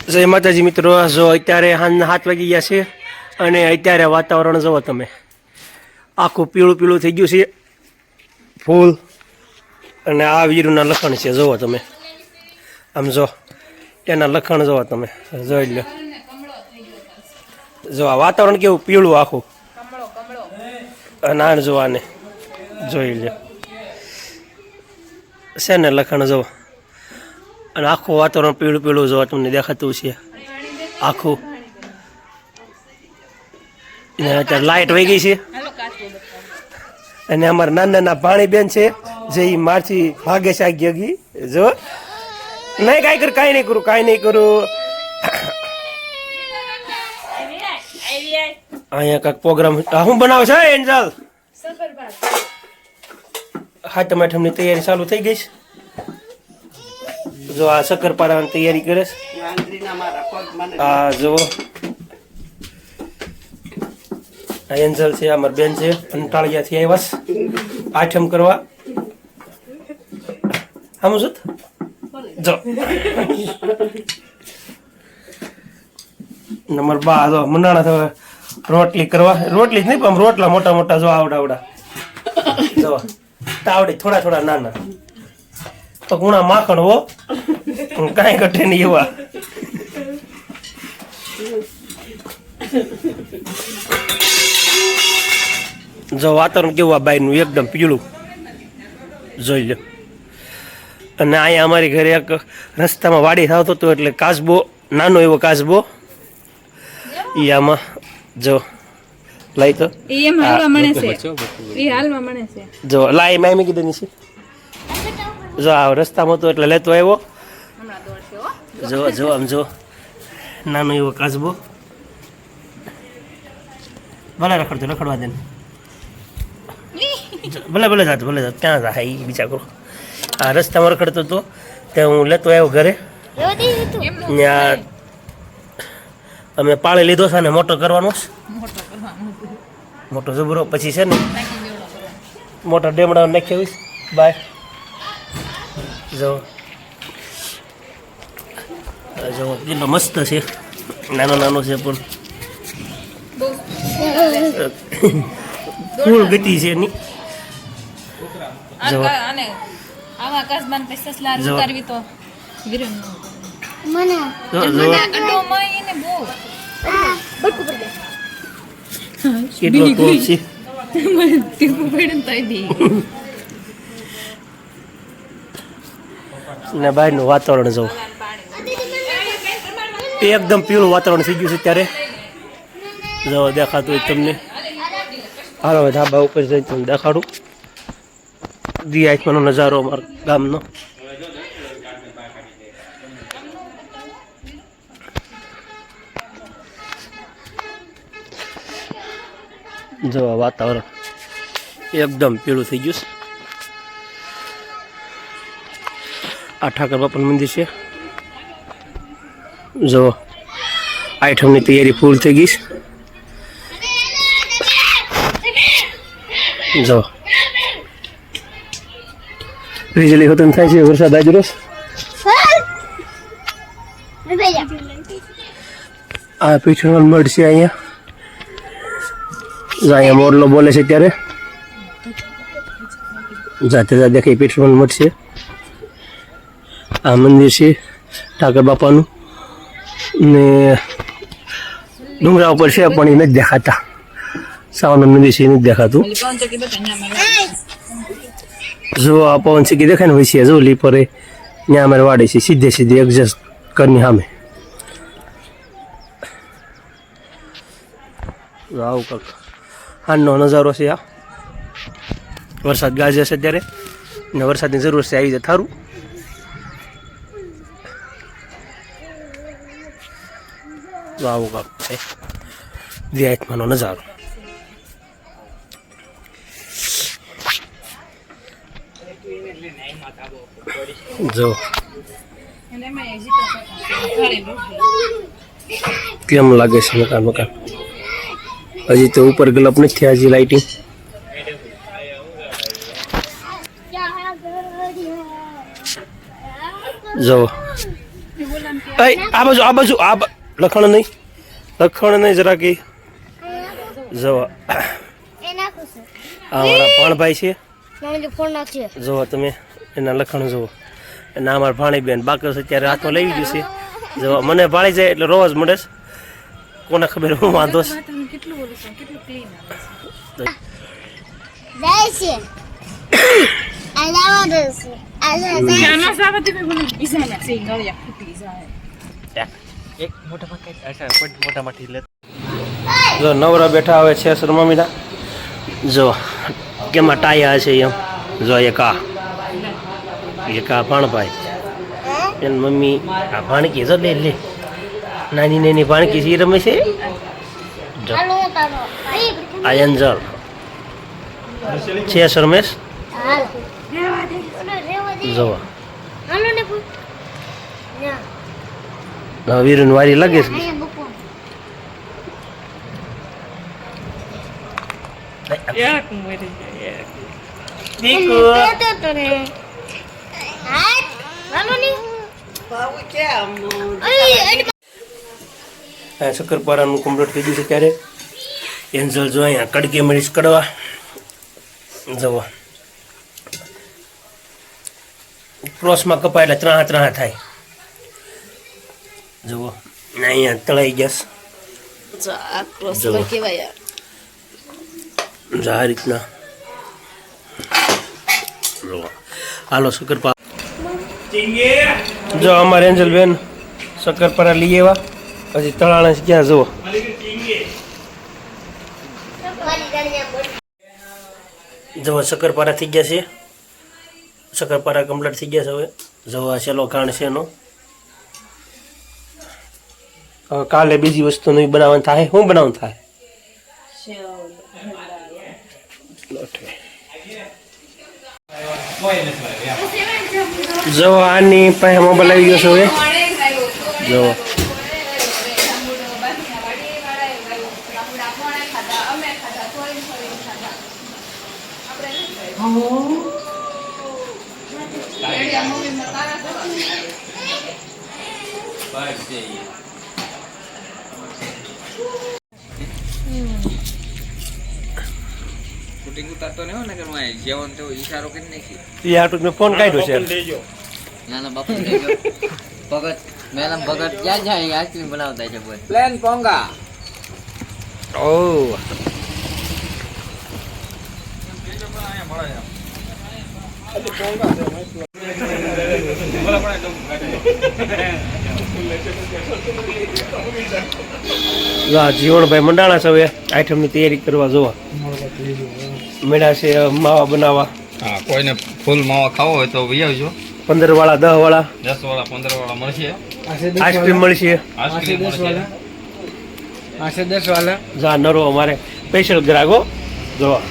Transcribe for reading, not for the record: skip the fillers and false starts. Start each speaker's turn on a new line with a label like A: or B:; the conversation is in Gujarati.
A: જય માતાજી મિત્રો, જો અત્યારે સાંજના 7 વાગી ગયા છે અને અત્યારે વાતાવરણ જુઓ તમે, આખું પીળું પીળું થઈ ગયું છે ફૂલ. અને આ વીરના લખણ છે, જુઓ તમે આમ, જો એના લખણ જુઓ તમે, જોઈ લો. જો આ વાતાવરણ કેવું પીળું આખું, અને આને જો આને જોઈ લો છે ને લખણ જુઓ. અને આખું વાતાવરણ પીળું પીળું જોવા તમને દેખાતું છે આખું. અત્યારે લાઇટ વહી ગઈ છે અને અમારા નાના નાના ભાણી બેન છે જે મારથી ભાગે છે આગી. જો નહીં કાંઈ કરું, કાંઈ નહીં કરું, કાંઈ નહીં કરું. અહીંયા કાંઈક પ્રોગ્રામ શું બનાવે છે એન્જલ? હાથમ આઠમની તૈયારી ચાલુ થઈ ગઈ છે. જો આ શક્કરપારાની તૈયારી કરે છે. આ જો એન્જલ છે, અમારી બેન છે, અંટાળિયાથી આવ્યા આઠમ કરવા. આમ જો નંબર બા જો મનાણા થવા રોટલી કરવા. રોટલી જ નહીં પણ રોટલા મોટા મોટા જો આવડા આવડા જો તાવડી, થોડા થોડા નાના તો ગુણા માખણ હો, કાંઈ ઘટે નહીં એવા. જો વાતાવરણ કેવું આ બાયનું એકદમ પીળું જોઈ લો. અને અહીંયા અમારી ઘરે એક રસ્તામાં વાડી થતો હતો એટલે કાચબો, નાનો એવો કાચબો એ આમાં જો લઈ તો જો લાઈ મેં કીધું ની છે. જો આ રસ્તામાં હતો એટલે લેતો આવ્યો. જો જો આમ જો નાનો એવો કાચબો. ભલે રખડતો, રખડવા દે, ભલે ભલે જાતો, ભલે જાતો, ક્યાં જાય એ વિચાર કરો. આ રસ્તામાં રખડતો હતો ત્યાં હું લેતો આવ્યો ઘરે. ત્યાં અમે પાળી લીધો છે ને મોટો કરવાનો છે, મોટો જબરો. પછી છે ને મોટા ડેમડા નાખ્યો હોઈશ બાય. જો જો કેટલો મસ્ત છે, નાનો નાનો છે પણ ફૂલ ગતિ છે એની. જો કેટલો ટોપ છે ને બહારનું વાતાવરણ જો એકદમ પીળું વાતાવરણ થઈ ગયું છે અત્યારે. જો દેખાતું હોય તમને. હાલો ધાબા ઉપર જઈને તમને દેખાડું દિયાચમાંનો નજારો અમારા ગામનો. જો આ વાતાવરણ એકદમ પીળું થઈ ગયું છે. આ ઠાકર બાપાનું મંદિર છે. જો આઠમની તૈયારી ફૂલ થઈ ગઈ છે. જો વીજળી હોતું થાય છે, વરસાદ આજરો. આ પીઠનો મઢ છે અહીંયા. અહીંયા મોરલો બોલે છે ત્યારે જાતે જાતે દેખાય પીઠનો મઢ છે. આ મંદિર છે ઠાકર બાપાનું ને ડુંગરા ઉપર છે પણ એ નથી દેખાતા. સાવનું મંદિર છે એ નથી દેખાતું. જો આ પવન ચીકી દેખાય ને વૈસી જો લીપરે ત્યાં અમારે વાડી છે સીધે સીધી એડજસ્ટ કરની સામે. આવું કાંક હાનનો નજારો છે. આ વરસાદ ગાજે છે અત્યારે ને વરસાદની જરૂર છે, આવી જાય થારું. આવું કાંક છે દિયાચમાંનો નજારો. જો કેમ લાગે છે મકાન મકાન. હજી તો ઉપર ગલપ નથી થયા, હજી લાઇટિંગ. જો આ બાજુ લખણ નહીં જરા કે જવા અમારા ભાણભાઈ છે જુઓ તમે એના લખણ જુઓ એના અમારા ભાણીબેન બાકી અત્યારે હાથમાં લઈ ગયું છે જુઓ મને ભાળી જાય એટલે રોજ મળે છે કોને ખબર હું વાંધો જો નવરા બેઠા આવે છે સર મમ્મીના જો કેમાં ટાયા છે એમ જો એક આ ભાણભાઈ એની મમ્મી આ ભાણકી જો લે નાની નાની ભાણકી છે એ રમે છે આ એન્જલ છે સર રમેશ જો વીરન વારી લાગે છે શક્કરપારાનું કમ્પ્લીટ થઈ ગયું છે ત્યારે એન્જલ જો અહીંયા કડકી મળીશ કડવા જવા ક્રોસમાં કપાય એટલે ત્રણા થાય જુઓ અહીંયા તળાઈ ગયા આ રીતના હાલો શક્કરપારા જો અમારે એન્જલ બેન શક્કરપારા લઈ આવ્યા પછી તળાણા ક્યાં જુઓ જુઓ શક્કરપારા થઈ ગયા છે શક્કરપારા કમ્પ્લીટ થઈ ગયા છે હવે જવા છેલ્લો ખાંડ છે એનો હવે કાલે બીજી વસ્તુનું બનાવવાનું થાય શું બનાવવાનું થાય જો આની પાસે મોબાઈલ આવી ગયો છે હવે જો ફોન કાઢ્યો છે
B: ભગત ક્યાં જાય આઈસ્ક્રીમ બનાવતા છે પ્લેન પોંગા
A: ઓ જીવણભાઈ મંડાણા છે હવે આઈટમની તૈયારી કરવા જોવા મેળા છે માવા બનાવવા
C: હા કોઈને ફૂલ માવા ખાવો હોય તો લઈ આવજો
A: 15 વાળા 10 વાળા
C: 10 વાળા 15 વાળા મળશે
A: આઈસ્ક્રીમ મળશે
C: આઈસ્ક્રીમ મળશે
A: 10 વાળા જા નરો અમારે સ્પેશિયલ ગ્રાહકો જોવા